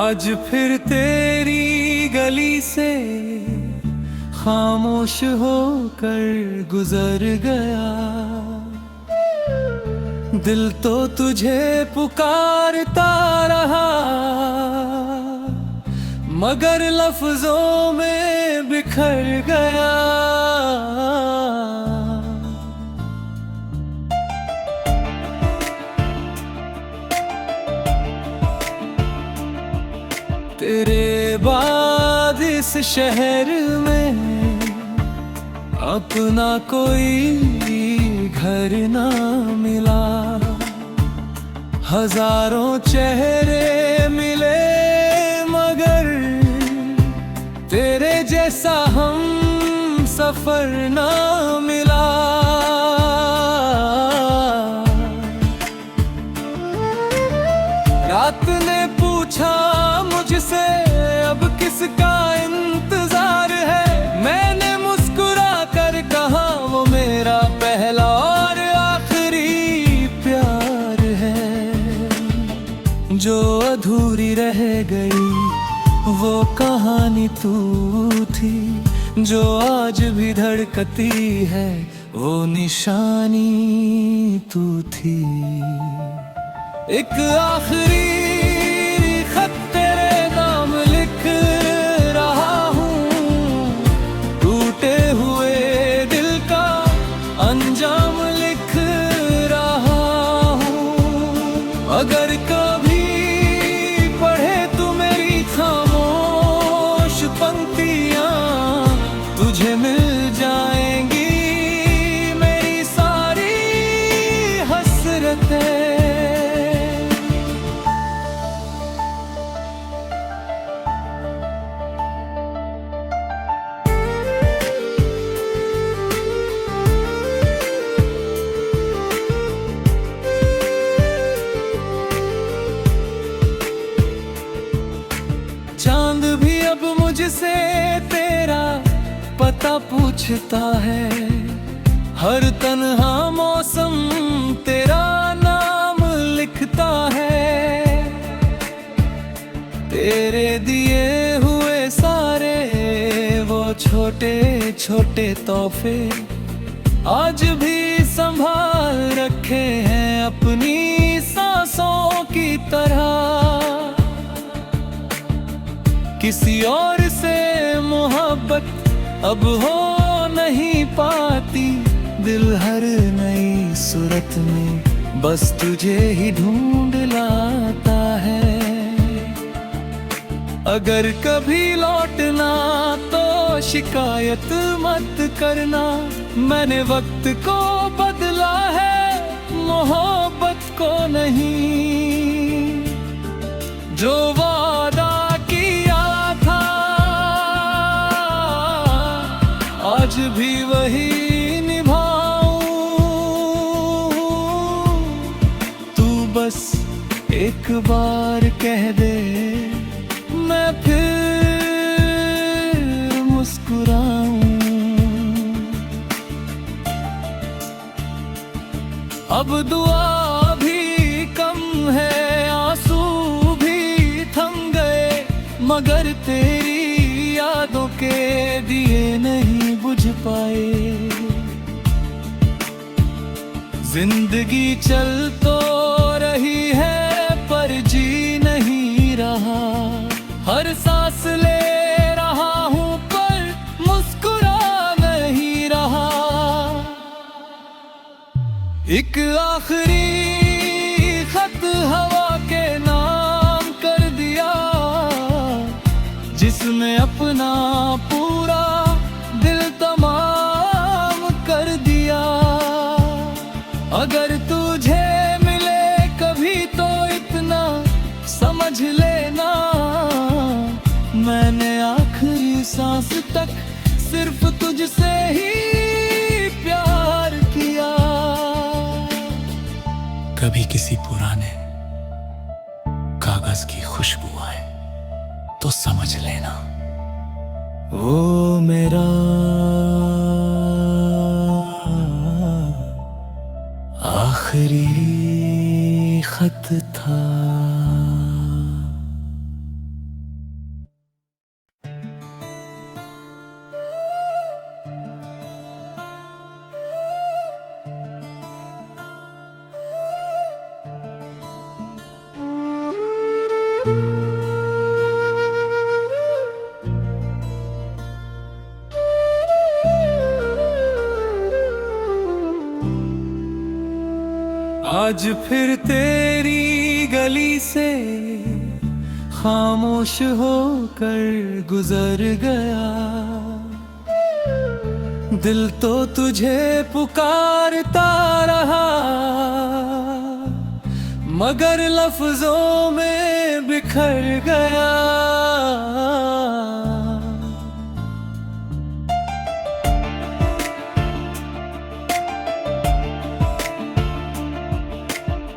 आज फिर तेरी गली से खामोश होकर गुजर गया। दिल तो तुझे पुकारता रहा, मगर लफ्जों में बिखर गया। तेरे बाद इस शहर में अपना कोई घर ना मिला। हजारों चेहरे मिले मगर तेरे जैसा हम सफर ना मिला। रात ने पूछा मुझसे अब किसका इंतजार है। मैंने मुस्कुरा कर कहा वो मेरा पहला और आखिरी प्यार है। जो अधूरी रह गई वो कहानी तू थी, जो आज भी धड़कती है वो निशानी तू थी। एक आखिरी खत तेरे नाम लिख रहा हूँ, टूटे हुए दिल का अंजाम लिख रहा हूँ। अगर कभी पढ़े तू मेरी खामोश पंक्तियाँ, तुझे मिल जाएंगी मेरी सारी हसरतें। चांद भी अब मुझसे तेरा पता पूछता है। हर तन्हा मौसम तेरा नाम लिखता है। तेरे दिए हुए सारे वो छोटे छोटे तोहफे आज भी संभाल रखे हैं अपनी सांसों की तरह। किसी और से मोहब्बत अब हो नहीं पाती, दिल हर नई सूरत में बस तुझे ही ढूंढ लाता है। अगर कभी लौटना तो शिकायत मत करना, मैंने वक्त को बदला है मोहब्बत को नहीं। जो वादा आज भी वही निभाऊं। तू बस एक बार कह दे मैं फिर मुस्कुराऊं। अब दुआ भी कम है, आंसू भी थम गए, मगर तेरी यादों के दिए नहीं बुझ पाए। जिंदगी चल तो रही है पर जी नहीं रहा। हर सांस ले रहा हूँ पर मुस्कुरा नहीं रहा। एक आखिरी खत हवा के नाम कर दिया, जिसमें अपना पूरा दिल तमाम कर दिया। अगर तुझे मिले कभी तो इतना समझ लेना, मैंने आखिरी सांस तक सिर्फ तुझसे ही प्यार किया। कभी किसी पुराने कागज की खुशबू आए तो समझ लेना वो मेरा आखिरी खत था। आज फिर तेरी गली से खामोश होकर गुजर गया। दिल तो तुझे पुकारता रहा, मगर लफ्जों में बिखर गया।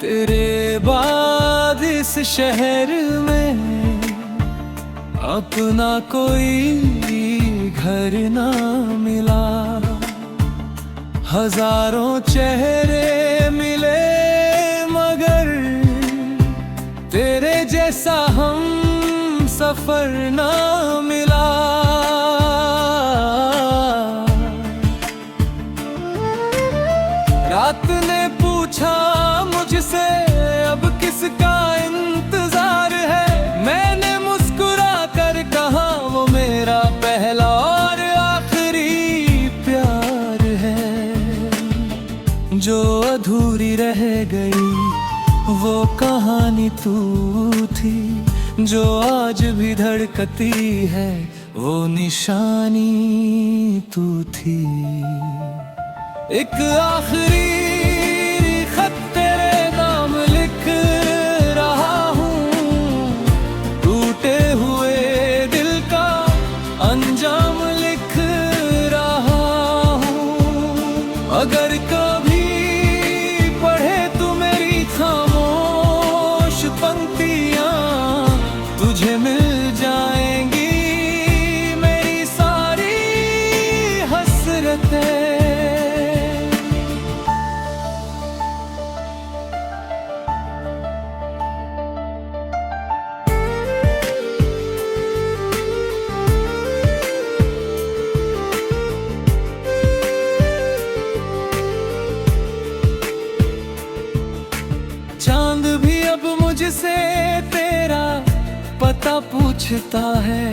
तेरे बाद इस शहर में अपना कोई घर ना मिला। हजारों चेहरे मिले मगर तेरे जैसा हम सफर ना मिला। रात ने पूछा मुझसे अब किसका इंतजार है। मैंने मुस्कुरा कर कहा वो मेरा पहला और आखिरी प्यार है। जो अधूरी रह गई वो कहानी तू थी, जो आज भी धड़कती है वो निशानी तू थी। एक आखिरी खत तेरे नाम लिख रहा हूँ, टूटे हुए दिल का अंजाम लिख रहा हूँ। अगर कभी पढ़े तू मेरी खामोश पंक्तियाँ, तुझे मिल जाएंगी मेरी सारी हसरतें। चांद भी अब मुझसे तेरा पता पूछता है।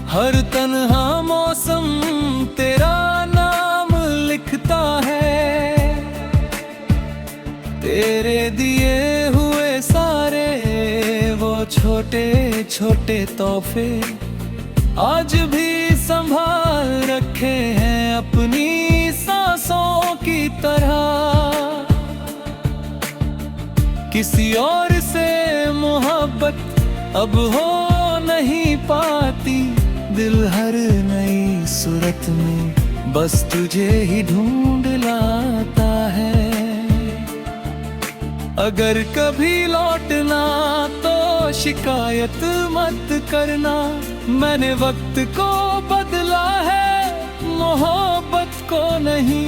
हर तन्हा मौसम तेरा नाम लिखता है। तेरे दिए हुए सारे वो छोटे छोटे तोहफे आज भी संभाल रखे हैं अपनी सांसों की तरह। किसी और से मोहब्बत अब हो नहीं पाती, दिल हर नई सूरत में बस तुझे ही ढूंढ लाता है। अगर कभी लौटना तो शिकायत मत करना, मैंने वक्त को बदला है मोहब्बत को नहीं।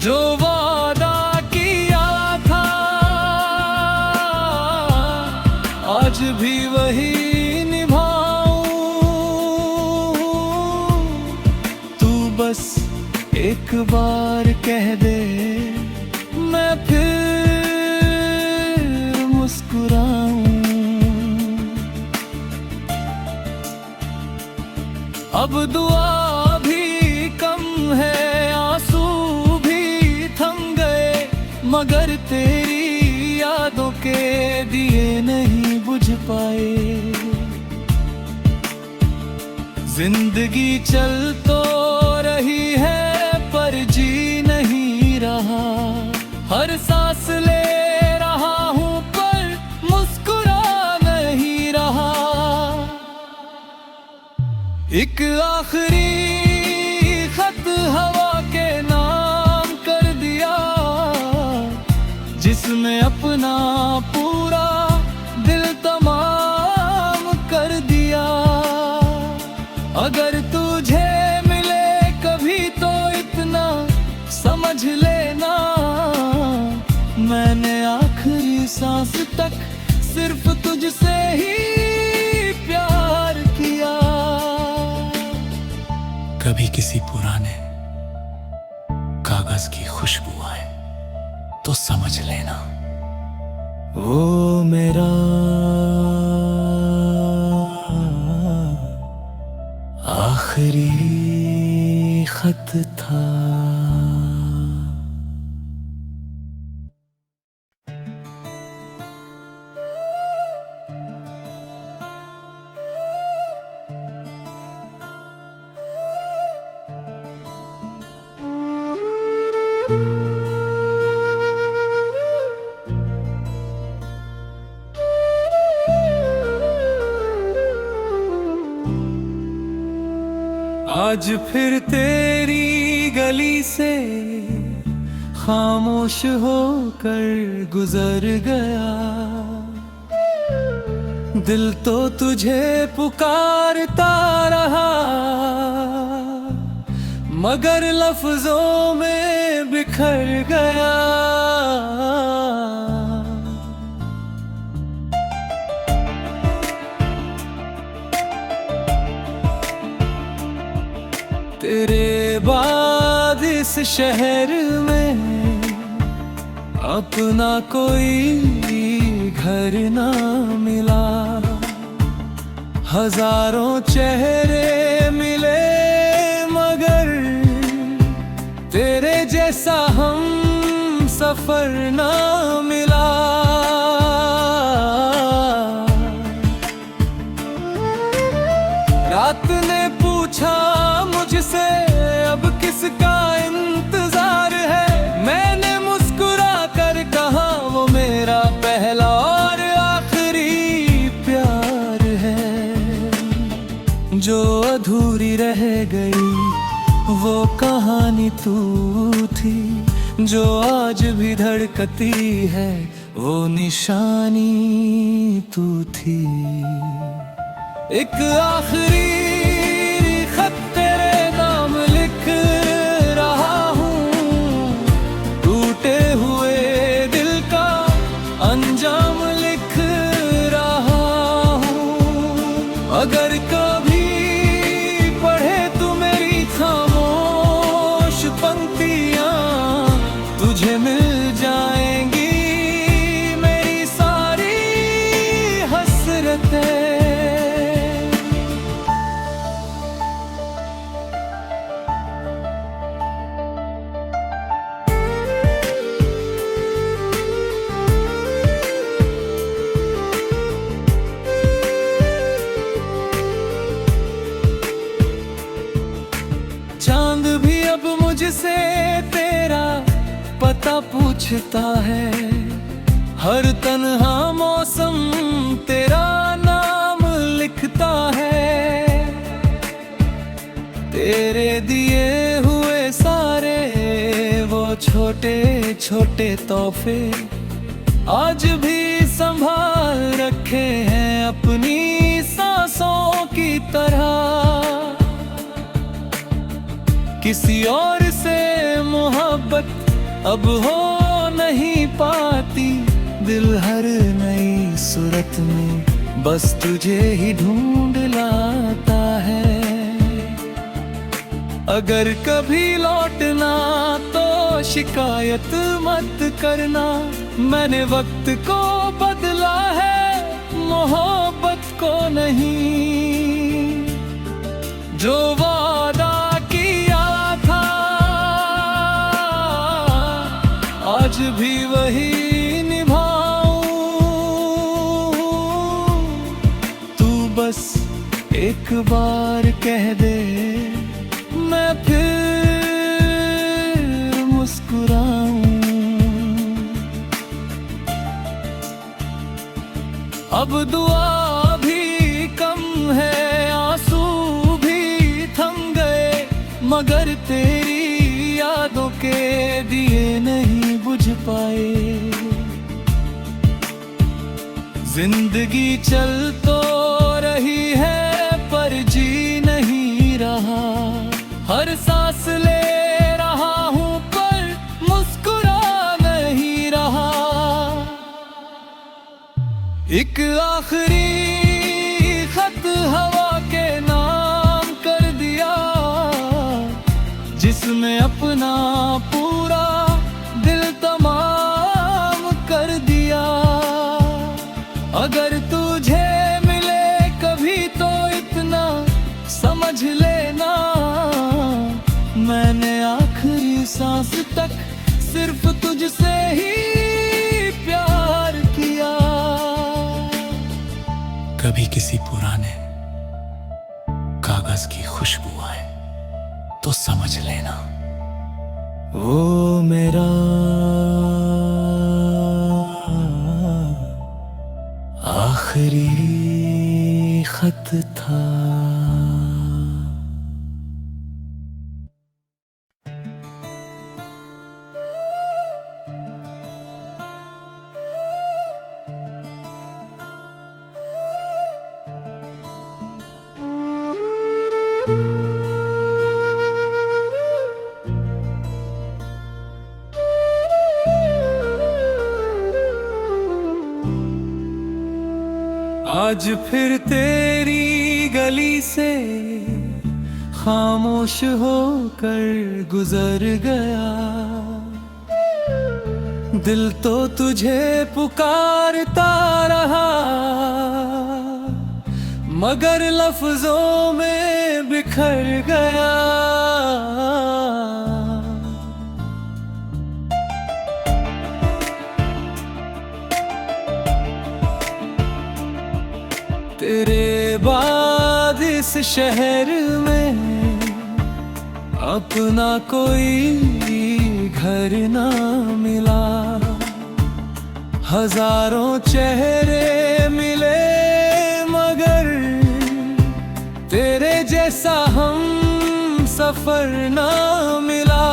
जो वादा आज भी वही निभाऊं, तू बस एक बार कह दे मैं फिर मुस्कुराऊं। अब दुआ भी कम है, आंसू भी थम गए, मगर तेरी यादों के दिए नहीं बुझ पाए। जिंदगी चल तो रही है पर जी नहीं रहा। हर सांस ले रहा हूँ पर मुस्कुरा नहीं रहा। एक आखिरी खत हवा के नाम कर दिया, जिसमें अपना पूरा दिल तमाम कर दिया। अगर तुझे मिले कभी तो इतना समझ लेना, मैंने आखिरी सांस तक सिर्फ तुझसे ही प्यार किया। कभी किसी पुराने कागज की खुशबू आए तो समझ लेना वो मेरा आखिरी खत था। आज फिर तेरी गली से खामोश होकर गुजर गया। दिल तो तुझे पुकारता रहा, मगर लफ्जों में बिखर गया। तेरे बाद इस शहर में अपना कोई घर ना मिला। हजारों चेहरे मिले मगर तेरे जैसा हम सफर ना मिला। रात ने पूछा मुझसे अब किसका इंतजार है। मैंने मुस्कुरा कर कहा वो मेरा पहला और आखिरी प्यार है। जो अधूरी रह गई वो कहानी तू थी, जो आज भी धड़कती है वो निशानी तू थी। एक आखिरी खत तेरे नाम लिख रहा हूँ, टूटे हुए दिल का अंजाम लिख रहा हूँ। अगर कभी पढ़े तू मेरी खामोश पंक्तियाँ, तुझे मिल जाएंगी मेरी सारी हसरतें। चांद भी अब मुझसे तेरा पता पूछता है। हर तन्हा मौसम तेरा नाम लिखता है। तेरे दिए हुए सारे वो छोटे छोटे तोहफे आज भी संभाल रखे हैं अपनी सांसों की तरह। किसी और से मोहब्बत अब हो नहीं पाती, दिल हर नई सूरत में बस तुझे ही ढूंढ लाता है। अगर कभी लौटना तो शिकायत मत करना, मैंने वक्त को बदला है मोहब्बत को नहीं। जो वादा आज भी वही निभाऊं। तू बस एक बार कह दे मैं फिर मुस्कुराऊं। अब दुआ भी कम है, आंसू भी थम गए, मगर तेरी यादों के दिए नहीं बुझ पाए। जिंदगी चल तो रही है पर जी नहीं रहा। हर सांस ले रहा हूँ पर मुस्कुरा नहीं रहा। एक आखिरी खत हवा के नाम कर दिया, जिसमें अपना पूरा दिल तमाम कर दिया। अगर तुझे मिले कभी तो इतना समझ लेना, मैंने आखिरी सांस तक सिर्फ तुझसे ही प्यार किया। कभी किसी पुराने कागज की खुशबू आए तो समझ लेना वो मेरा आखिरी खत था। आज फिर तेरी गली से खामोश होकर गुजर गया। दिल तो तुझे पुकारता रहा, मगर लफ्जों में बिखर गया। तेरे बाद इस शहर में अपना कोई घर ना मिला। हजारों चेहरे मिले मगर तेरे जैसा हम सफर ना मिला।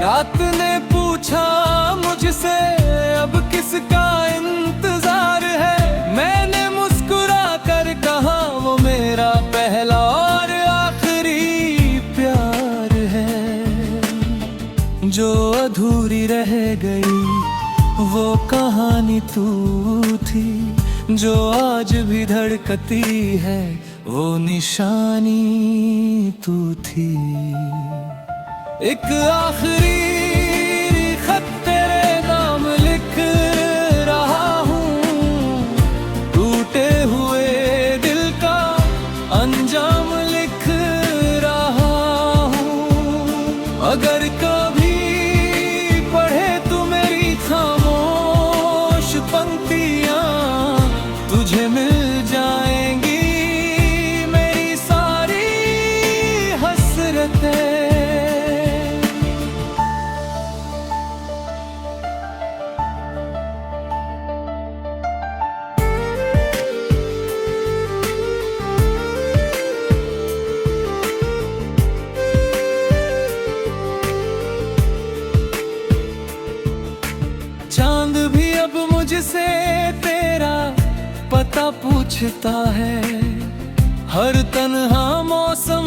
रात ने पूछा मुझसे अब किसका इंतजार है। मैंने मुस्कुरा कर कहा वो मेरा पहला और आखिरी प्यार है। जो अधूरी रह गई वो कहानी तू थी, जो आज भी धड़कती है वो निशानी तू थी। एक आखिरी खत तेरे नाम लिख रहा हूँ, टूटे हुए दिल का अंजाम लिख रहा हूँ। अगर कभी पढ़े तू मेरी खामोश पंक्तियाँ, तुझे मिल जाएंगी मेरी सारी हसरतें। चांद भी अब मुझसे तेरा पता पूछता है। हर तन्हा मौसम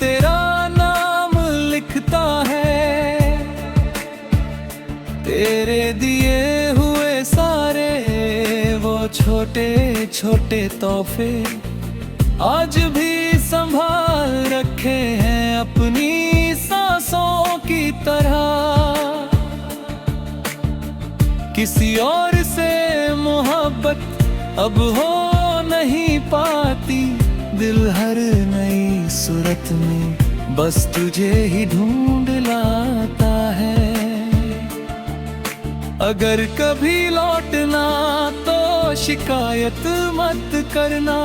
तेरा नाम लिखता है। तेरे दिए हुए सारे वो छोटे छोटे तोहफे आज भी संभाल रखे हैं अपनी सांसों की तरह। किसी और से मोहब्बत अब हो नहीं पाती, दिल हर नई सूरत में बस तुझे ही ढूंढ लाता है। अगर कभी लौटना तो शिकायत मत करना,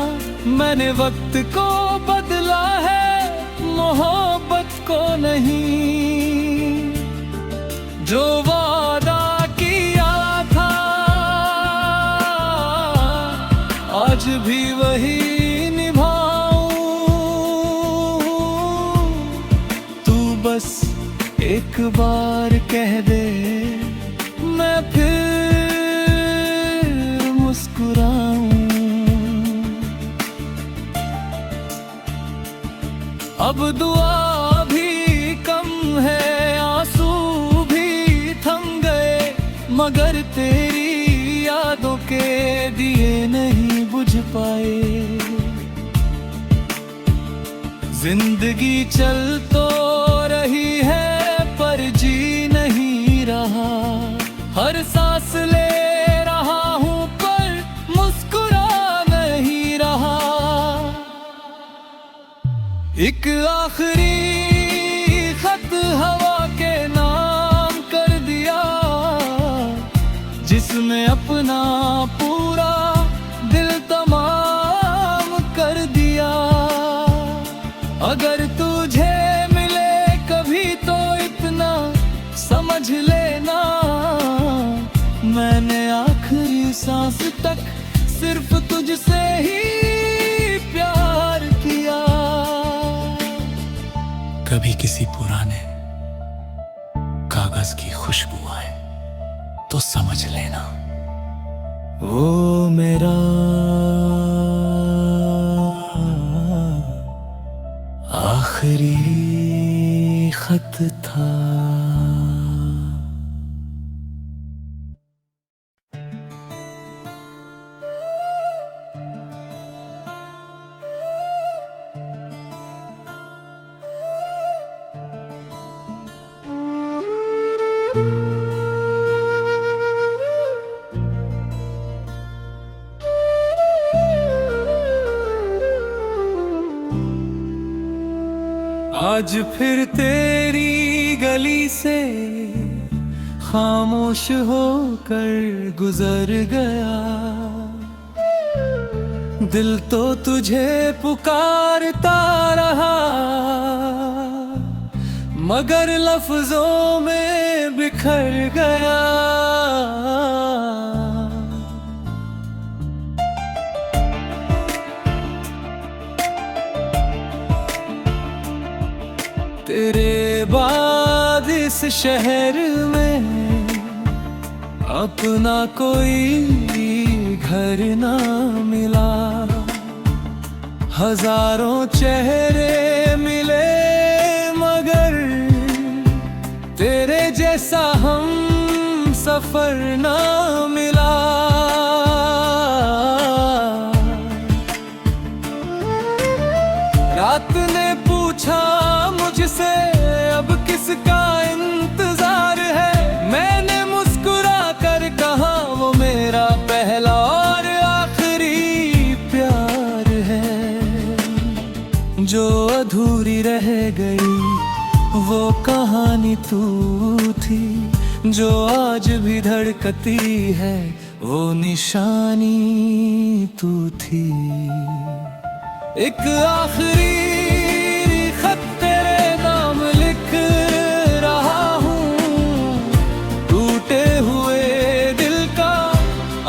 मैंने वक्त को बदला है मोहब्बत को नहीं। जो वादा आज भी वही निभाऊं। तू बस एक बार कह दे मैं फिर मुस्कुराऊं। अब दुआ भी कम है, आंसू भी थम गए, मगर तेरी यादों के दिए नहीं बुझ पाए। जिंदगी चल तो रही है पर जी नहीं रहा। हर सांस ले रहा हूँ पर मुस्कुरा नहीं रहा। एक आखिरी खत हवा के नाम कर दिया, जिसमें अपना पूरा दिल तमाम कर दिया। अगर तुझे मिले कभी तो इतना समझ लेना, मैंने आखिरी सांस तक सिर्फ तुझसे ही प्यार किया। कभी किसी पुराने कागज की खुशबू आए तो समझ लेना वो मेरा आखिरी खत था। आज फिर तेरी गली से खामोश होकर गुजर गया, दिल तो तुझे पुकारता रहा, मगर लफ्जों में बिखर गया। तेरे बाद इस शहर में अपना कोई घर ना मिला, हजारों चेहरे मिले मगर तेरे जैसा हम सफर ना मिला। रात ने पूछा मुझसे अब किसका इंतजार है, मैंने मुस्कुरा कर कहा वो मेरा पहला और आखिरी प्यार है। जो अधूरी रह गई वो कहानी तू थी, जो आज भी धड़कती है वो निशानी तू थी। एक आखिरी खत तेरे नाम लिख रहा हूँ, टूटे हुए दिल का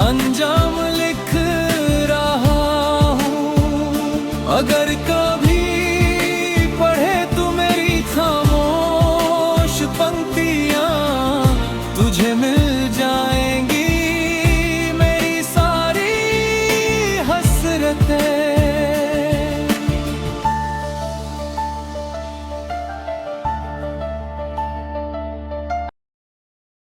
अंजाम लिख रहा हूँ। अगर कभी